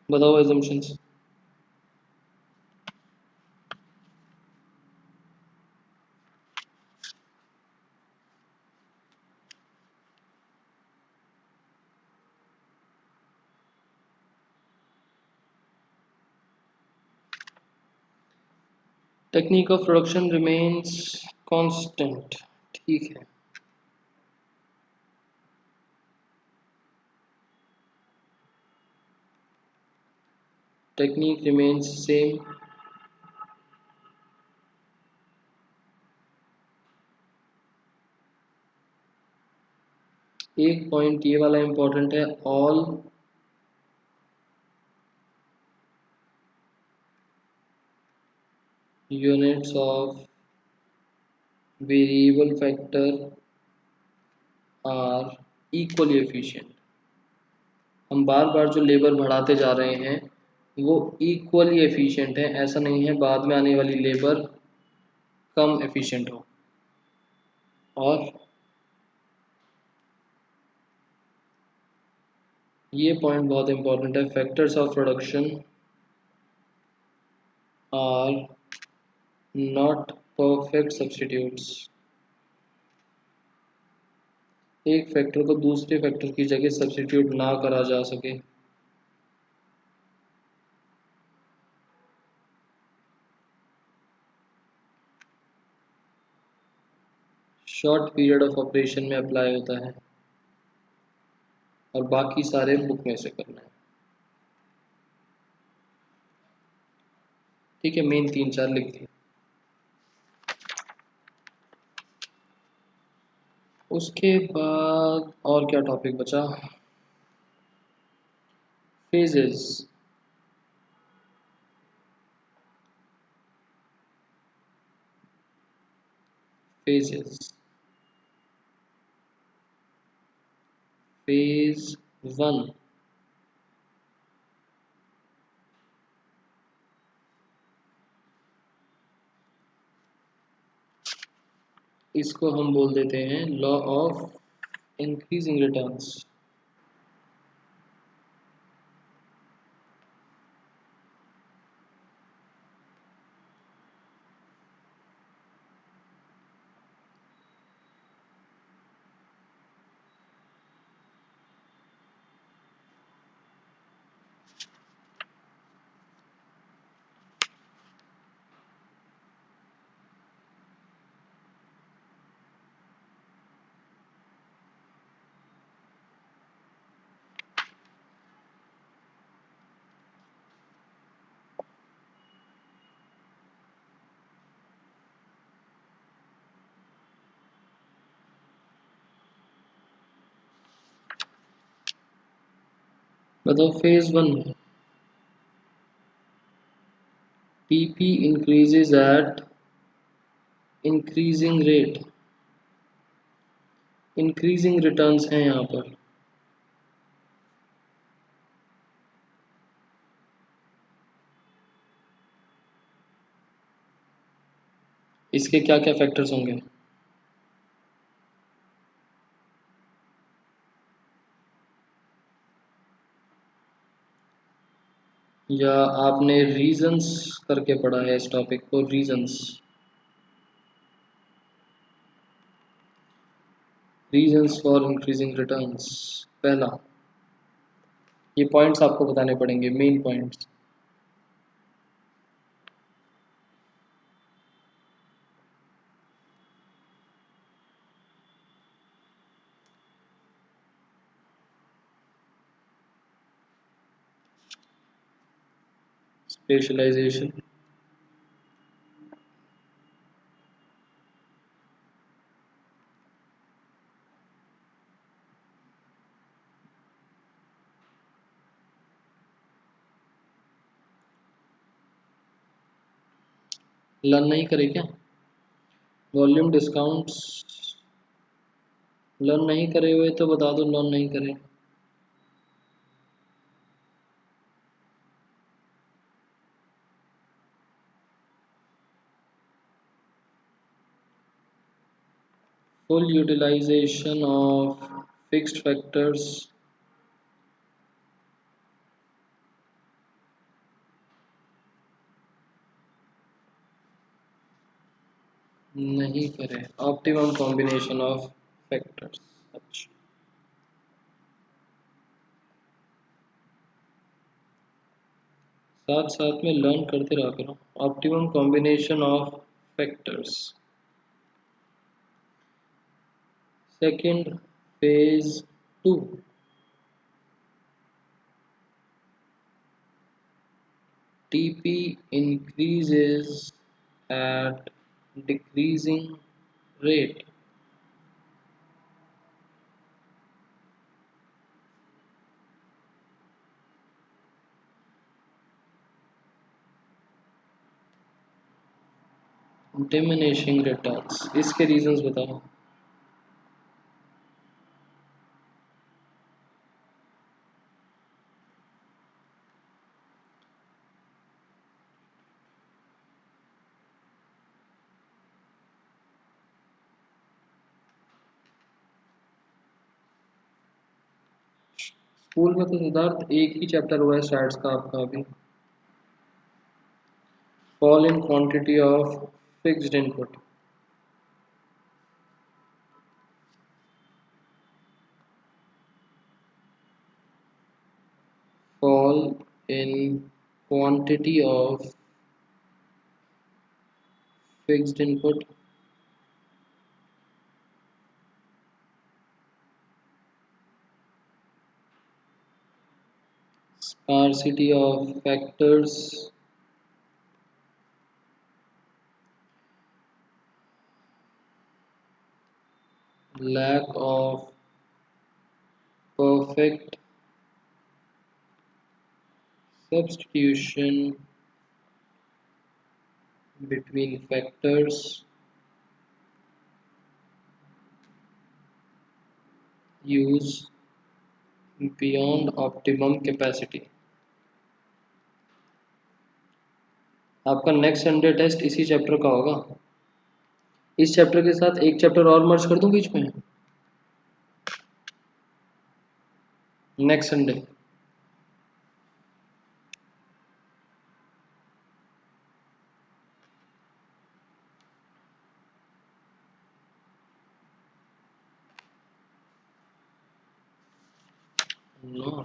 बताओ assumptions. Technique of production remains constant, ठीक है। Technique remains same. एक पॉइंट ये वाला इंपॉर्टेंट है, all units of variable factor are equally efficient. हम बार बार जो लेबर बढ़ाते जा रहे हैं वो इक्वली एफिशिएंट है, ऐसा नहीं है बाद में आने वाली लेबर कम एफिशिएंट हो। और ये पॉइंट बहुत इंपॉर्टेंट है, factors of production are not perfect substitutes. एक फैक्टर को दूसरे फैक्टर की जगह सब्स्टिट्यूट ना करा जा सके। शॉर्ट पीरियड ऑफ ऑपरेशन में अप्लाई होता है, और बाकी सारे बुक में से करना है। ठीक है, मेन तीन चार लिख दिए। उसके बाद और क्या टॉपिक बचा? फेजेस। फेजेस। फेज वन, इसको हम बोल देते हैं लॉ ऑफ इंक्रीजिंग रिटर्न्स। बताओ phase one, TP increases at increasing rate. Increasing returns हैं यहाँ पर। इसके क्या क्या फैक्टर्स होंगे? या आपने रीजंस करके पढ़ा है इस टॉपिक को? Reasons, reasons for increasing returns. पहला, ये पॉइंट्स आपको बताने पड़ेंगे, मेन पॉइंट्स। स्पेशलाइजेशन, लर्न नहीं करे क्या? वॉल्यूम डिस्काउंट्स लर्न नहीं करे हुए तो बता दो लर्न नहीं करे। Full utilization of fixed factors नहीं करे। Optimum combination of factors. अच्छा, साथ साथ में लर्न करते रहा करो। Optimum combination of factors. Second phase 2। TP increases at decreasing rate. Diminishing returns। इसके रीजंस बताओ। स्कूल में तो सिद्धार्थ एक ही चैप्टर हुआ है स्टैट्स का आपका अभी। Fall in quantity of fixed input. Fall in quantity of fixed input. Sparsity of factors। Lack of perfect substitution between factors। Use beyond optimum capacity। आपका नेक्स्ट संडे टेस्ट इसी चैप्टर का होगा। इस चैप्टर के साथ एक चैप्टर और मर्ज कर दूं बीच में नेक्स्ट संडे। नो,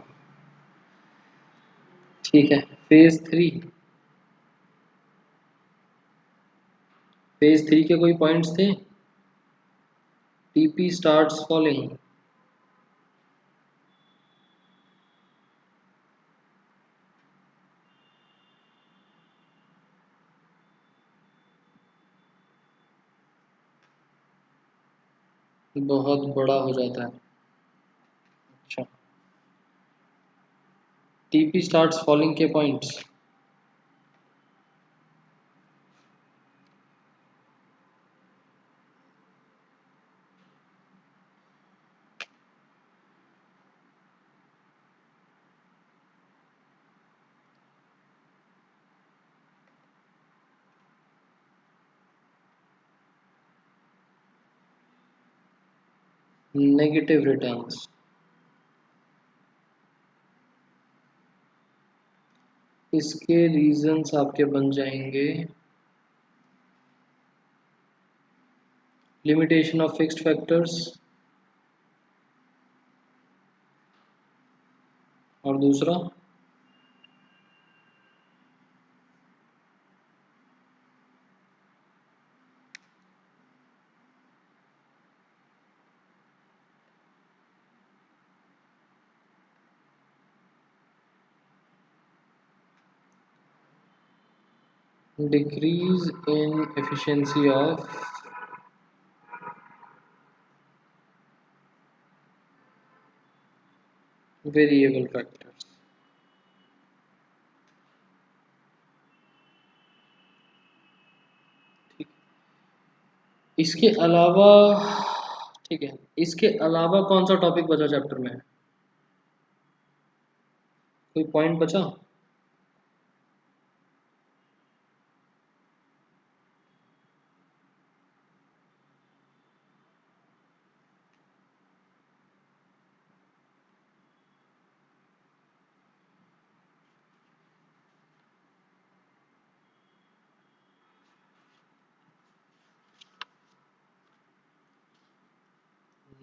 ठीक है। फेज 3। फेज 3 के कोई पॉइंट्स थे? TP starts falling. बहुत बड़ा हो जाता है। अच्छा, टीपी स्टार्ट्स फॉलिंग के पॉइंट्स। Negative returns. इसके रीजंस आपके बन जाएंगे लिमिटेशन ऑफ फिक्स्ड फैक्टर्स और दूसरा decrease in efficiency of variable factors. इसके अलावा ठीक है, इसके अलावा कौन सा टॉपिक बचा चैप्टर में? कोई पॉइंट बचा?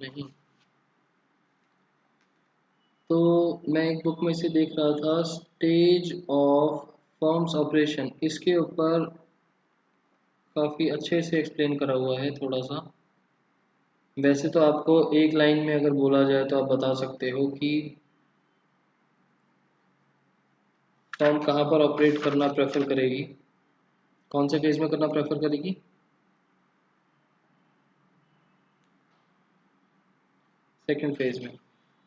नहीं। तो मैं एक बुक में से देख रहा था, स्टेज ऑफ फर्म्स ऑपरेशन, इसके ऊपर काफ़ी अच्छे से एक्सप्लेन करा हुआ है थोड़ा सा। वैसे तो आपको एक लाइन में अगर बोला जाए तो आप बता सकते हो कि फर्म कहाँ पर ऑपरेट करना प्रेफर करेगी, कौन से फेज में करना प्रेफर करेगी? सेकंड फेज में।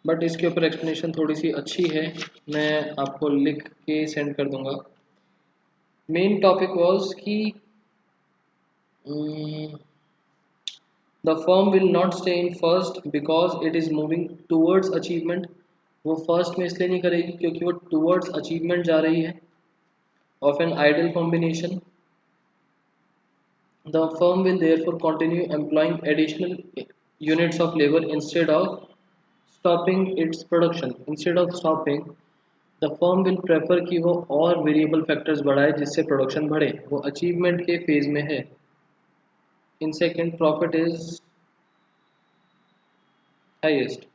बट इसके ऊपर एक्सप्लेनेशन थोड़ी सी अच्छी है, मैं आपको लिख के सेंड कर दूंगा। मेन टॉपिक वाज कि the firm will not stay in first because it is moving towards achievement. वो फर्स्ट में इसलिए नहीं करेगी क्योंकि वो टूवर्ड्स अचीवमेंट जा रही है of an ideal combination. The firm will therefore continue employing additional units of labor instead of stopping its production. Instead of stopping, the firm will prefer कि वो और वेरिएबल फैक्टर्स बढ़ाए जिससे प्रोडक्शन बढ़े। वो अचीवमेंट के फेज में है। In second, profit is highest.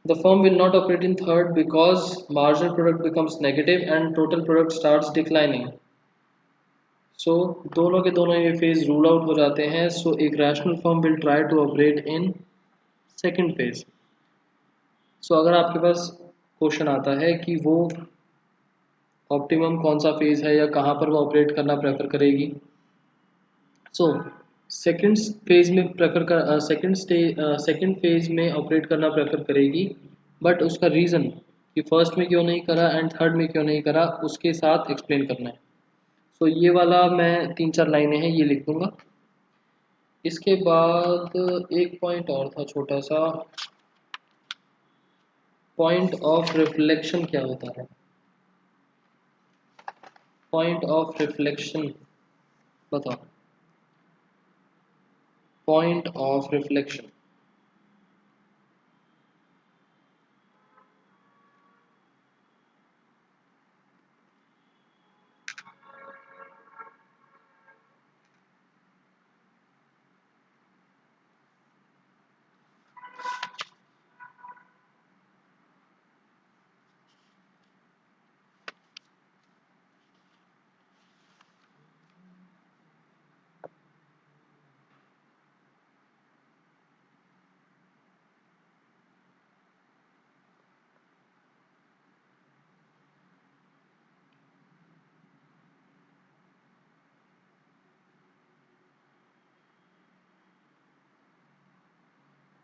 The firm will not operate in third because marginal product becomes negative and total product starts declining. सो दोनों के दोनों ये फेज रूल आउट हो जाते हैं। सो एक rational firm will try to operate in second phase. So अगर आपके पास क्वेश्चन आता है कि वो ऑप्टिमम कौन सा फेज है या कहाँ पर वो ऑपरेट करना प्रेफर करेगी, सो सेकेंड फेज में प्रेफर कर सेकेंड फेज में ऑपरेट करना प्रेफर करेगी। बट उसका रीज़न कि फर्स्ट में क्यों नहीं करा एंड थर्ड में क्यों नहीं करा उसके साथ एक्सप्लेन करना है। सो ये वाला मैं 3-4 लाइनें हैं ये लिख दूंगा। इसके बाद एक पॉइंट और था छोटा सा, पॉइंट ऑफ रिफ्लेक्शन क्या होता है? पॉइंट ऑफ रिफ्लेक्शन बताओ। Point of reflection.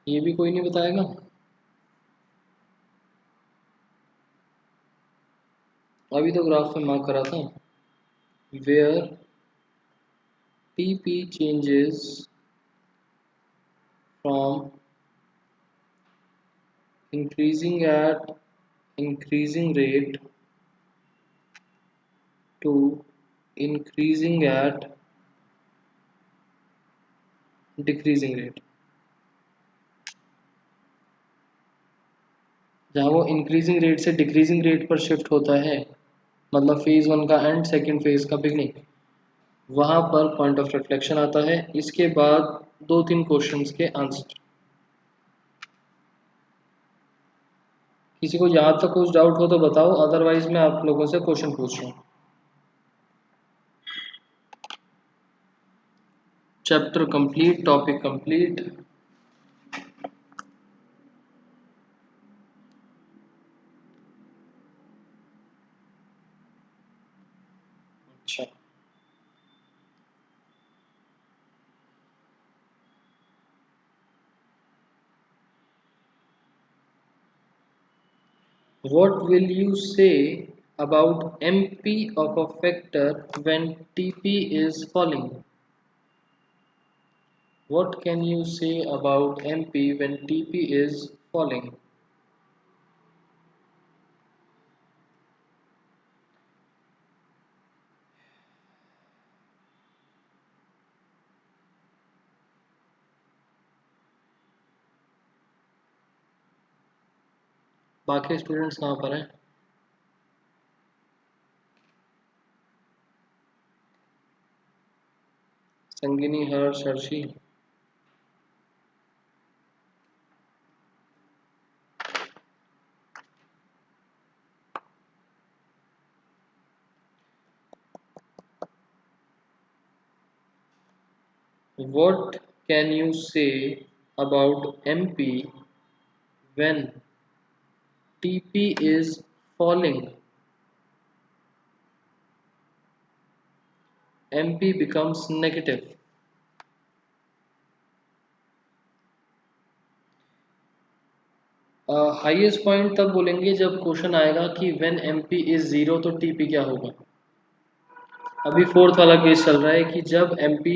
ये भी कोई नहीं बताएगा? अभी तो ग्राफ में मार्क करा था, where TP changes from increasing at increasing rate to increasing at decreasing rate। जहाँ वो इंक्रीजिंग रेट से डिक्रीजिंग रेट पर शिफ्ट होता है, मतलब फेज वन का एंड सेकेंड फेज का बिगनिंग, वहाँ पर पॉइंट ऑफ रिफ्लेक्शन आता है। इसके बाद 2-3 क्वेश्चंस के आंसर। किसी को यहाँ तक कुछ डाउट हो तो बताओ, अदरवाइज मैं आप लोगों से क्वेश्चन पूछ रहा हूँ। Chapter complete, topic complete. अच्छा, what will you say about MP of a factor when TP is falling? What can you say about MP when TP is falling? बाकी स्टूडेंट्स कहाँ पर हैं? संगिनी, हर्ष, Harshi. What can you say about MP when TP is falling? MP becomes negative. Highest point तब बोलेंगे जब question आएगा कि when MP is zero तो TP क्या होगा। अभी फोर्थ वाला केस चल रहा है कि जब MP,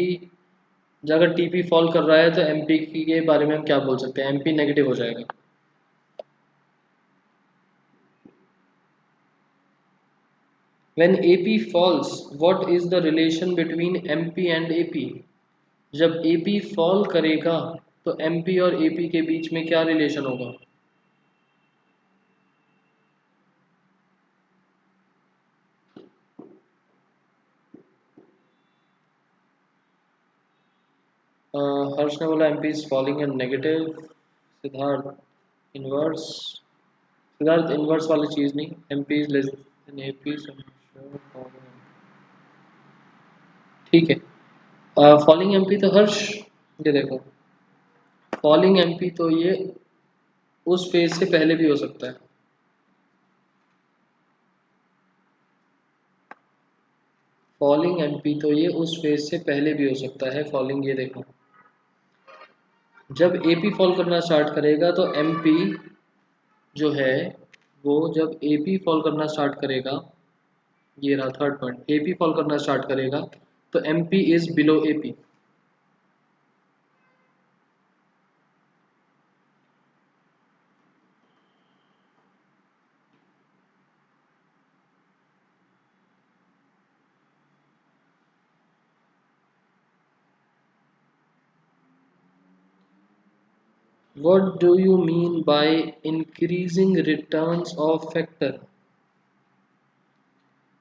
जब अगर TP फॉल कर रहा है तो MP के बारे में हम क्या बोल सकते हैं, MP नेगेटिव हो जाएगा। When AP falls, what is the relation between MP and AP? जब AP फॉल करेगा तो MP और AP के बीच में क्या रिलेशन होगा? हर्ष ने बोला MP is falling in negative. Siddharth inverse. Siddharth inverse वाली चीज नहीं, MP is less than AP। ठीक है। फॉलिंग MP तो हर्ष, ये देखो, फॉलिंग MP तो ये उस फेज से पहले भी हो सकता है। फॉलिंग MP तो ये उस फेज से पहले भी हो सकता है। फॉलिंग, ये देखो, जब AP फॉल करना स्टार्ट करेगा तो MP जो है वो, जब AP फॉल करना स्टार्ट करेगा, ये रहा थर्ड पॉइंट, AP फॉल करना स्टार्ट करेगा तो MP is below AP। What do you mean by increasing returns of factor?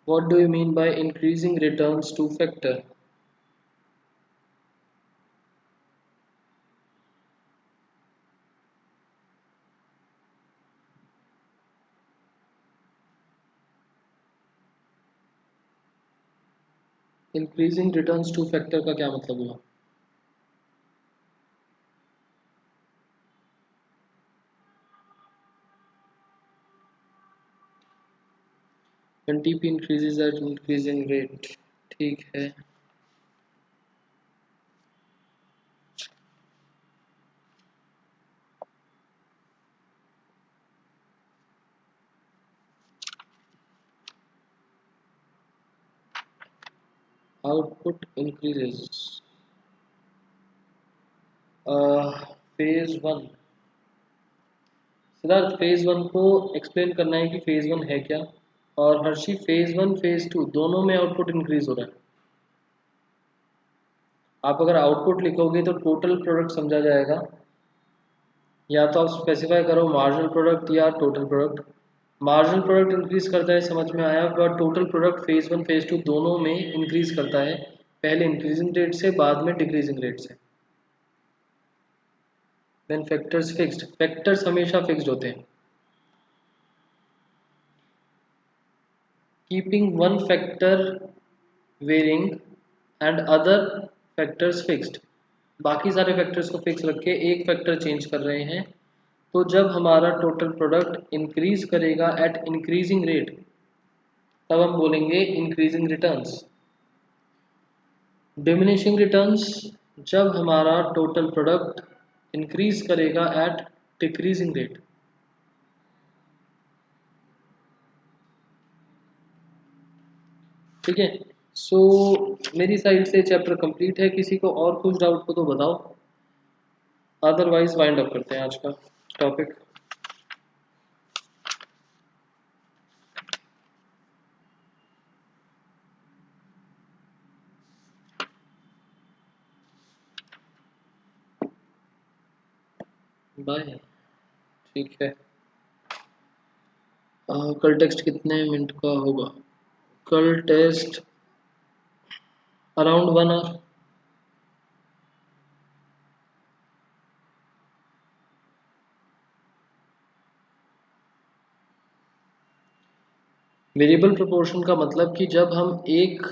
What do you mean by increasing returns to factor? Increasing returns two factor का क्या मतलब हुआ? When TP increases at increasing rate। ठीक है। Output increases. Phase one. Siddharth, phase one को explain करना है कि फेज वन है क्या। और Harshi, phase one phase two दोनों में आउटपुट इंक्रीज हो रहा है। आप अगर आउटपुट लिखोगे तो टोटल प्रोडक्ट समझा जाएगा, या तो आप स्पेसिफाई करो मार्जिनल प्रोडक्ट या total product. Marginal product increase करता है, समझ में आया, पर total product phase one phase two दोनों में इंक्रीज करता है, पहले इंक्रीजिंग रेट से, बाद में डिक्रीजिंग रेट से। व्हेन फैक्टर्स फिक्स्ड, फैक्टर्स हमेशा फिक्स्ड होते हैं। Keeping one factor varying and other factors fixed, बाकी सारे फैक्टर्स को फिक्स रख के एक फैक्टर चेंज कर रहे हैं। तो जब हमारा टोटल प्रोडक्ट इंक्रीज करेगा एट इंक्रीजिंग रेट, तब हम बोलेंगे इंक्रीजिंग रिटर्न्स। डिमिनिशिंग रिटर्न्स, जब हमारा टोटल प्रोडक्ट इंक्रीज करेगा एट डिक्रीजिंग रेट। ठीक है। सो मेरी साइड से चैप्टर कंप्लीट है। किसी को और कुछ डाउट हो तो बताओ। अदरवाइज वाइंड अप करते हैं आज का टॉपिक। बाय। ठीक है। कल टेस्ट कितने मिनट का होगा? कल test around 1 hour. Variable proportion का मतलब कि जब हम एक,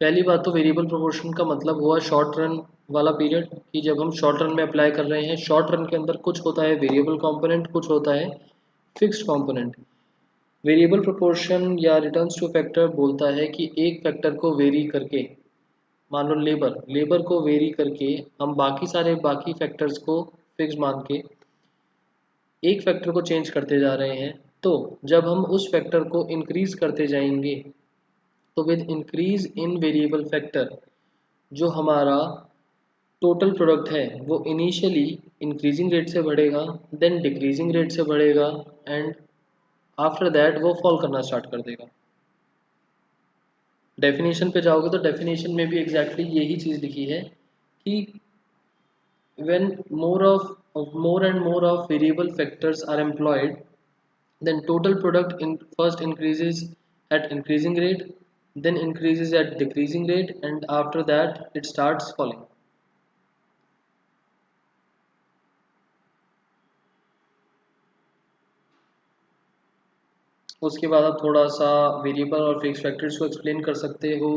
पहली बात तो वेरिएबल प्रोपोर्शन का मतलब हुआ शॉर्ट रन वाला पीरियड, कि जब हम शॉर्ट रन में अप्लाई कर रहे हैं, शॉर्ट रन के अंदर कुछ होता है वेरिएबल कंपोनेंट, कुछ होता है फिक्स्ड कंपोनेंट। वेरिएबल प्रोपोर्शन या रिटर्न्स टू फैक्टर बोलता है कि एक फैक्टर को वेरी करके, मान लो लेबर को वेरी करके हम बाकी फैक्टर्स को फिक्स मान के एक फैक्टर को चेंज करते जा रहे हैं। तो जब हम उस फैक्टर को इंक्रीज करते जाएंगे, तो with increase in variable factor जो हमारा टोटल प्रोडक्ट है वो इनिशियली इंक्रीजिंग रेट से बढ़ेगा, देन डिक्रीजिंग रेट से बढ़ेगा, एंड आफ्टर दैट वो फॉल करना स्टार्ट कर देगा। डेफिनेशन पे जाओगे तो डेफिनेशन में भी एग्जैक्टली यही चीज़ लिखी है कि when more and more of variable factors are employed, then total product first increases at increasing rate, then increases at decreasing rate, and after that it starts falling. उसके बाद आप थोड़ा सा वेरिएबल और फिक्स फैक्टर्स को explain कर सकते हो,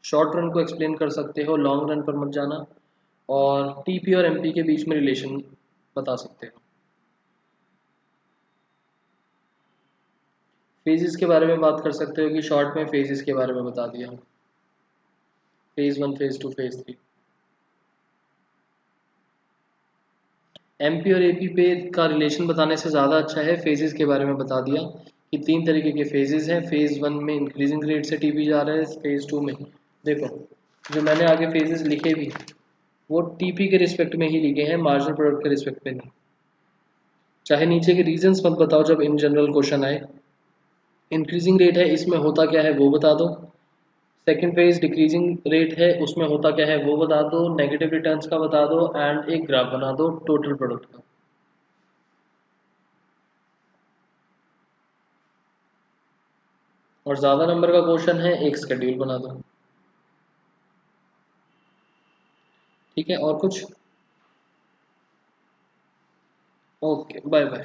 शॉर्ट रन को एक्सप्लेन कर सकते हो, लॉन्ग रन पर मत जाना, और टीपी और एमपी के बीच में रिलेशन बता सकते हो। फेजेस के बारे में बात कर सकते हो कि शॉर्ट में फेजेस के बारे में बता दिया, फेज 1, फेज 2, फेज 3। एमपी और एपी पे का रिलेशन बताने से ज़्यादा अच्छा है फेजेस के बारे में बता दिया कि 3 तरीके के फेजेस हैं। फेज 1 में इंक्रीजिंग रेट से टीपी जा रहा है, फेज 2 में देखो जो मैंने आगे फेजेस लिखे भी वो टीपी के रिस्पेक्ट में ही लिखे हैं, मार्जिनल प्रोडक्ट के रिस्पेक्ट में नहीं। चाहे नीचे के रीजंस मत बताओ, जब इन जनरल क्वेश्चन आए इंक्रीजिंग रेट है इसमें होता क्या है वो बता दो, सेकंड फेज डिक्रीजिंग रेट है उसमें होता क्या है वो बता दो, नेगेटिव रिटर्न्स का बता दो, एंड एक ग्राफ बना दो टोटल प्रोडक्ट का। और ज़्यादा नंबर का क्वेश्चन है एक स्केड्यूल बना दो। ठीक है, और कुछ? Okay, bye bye.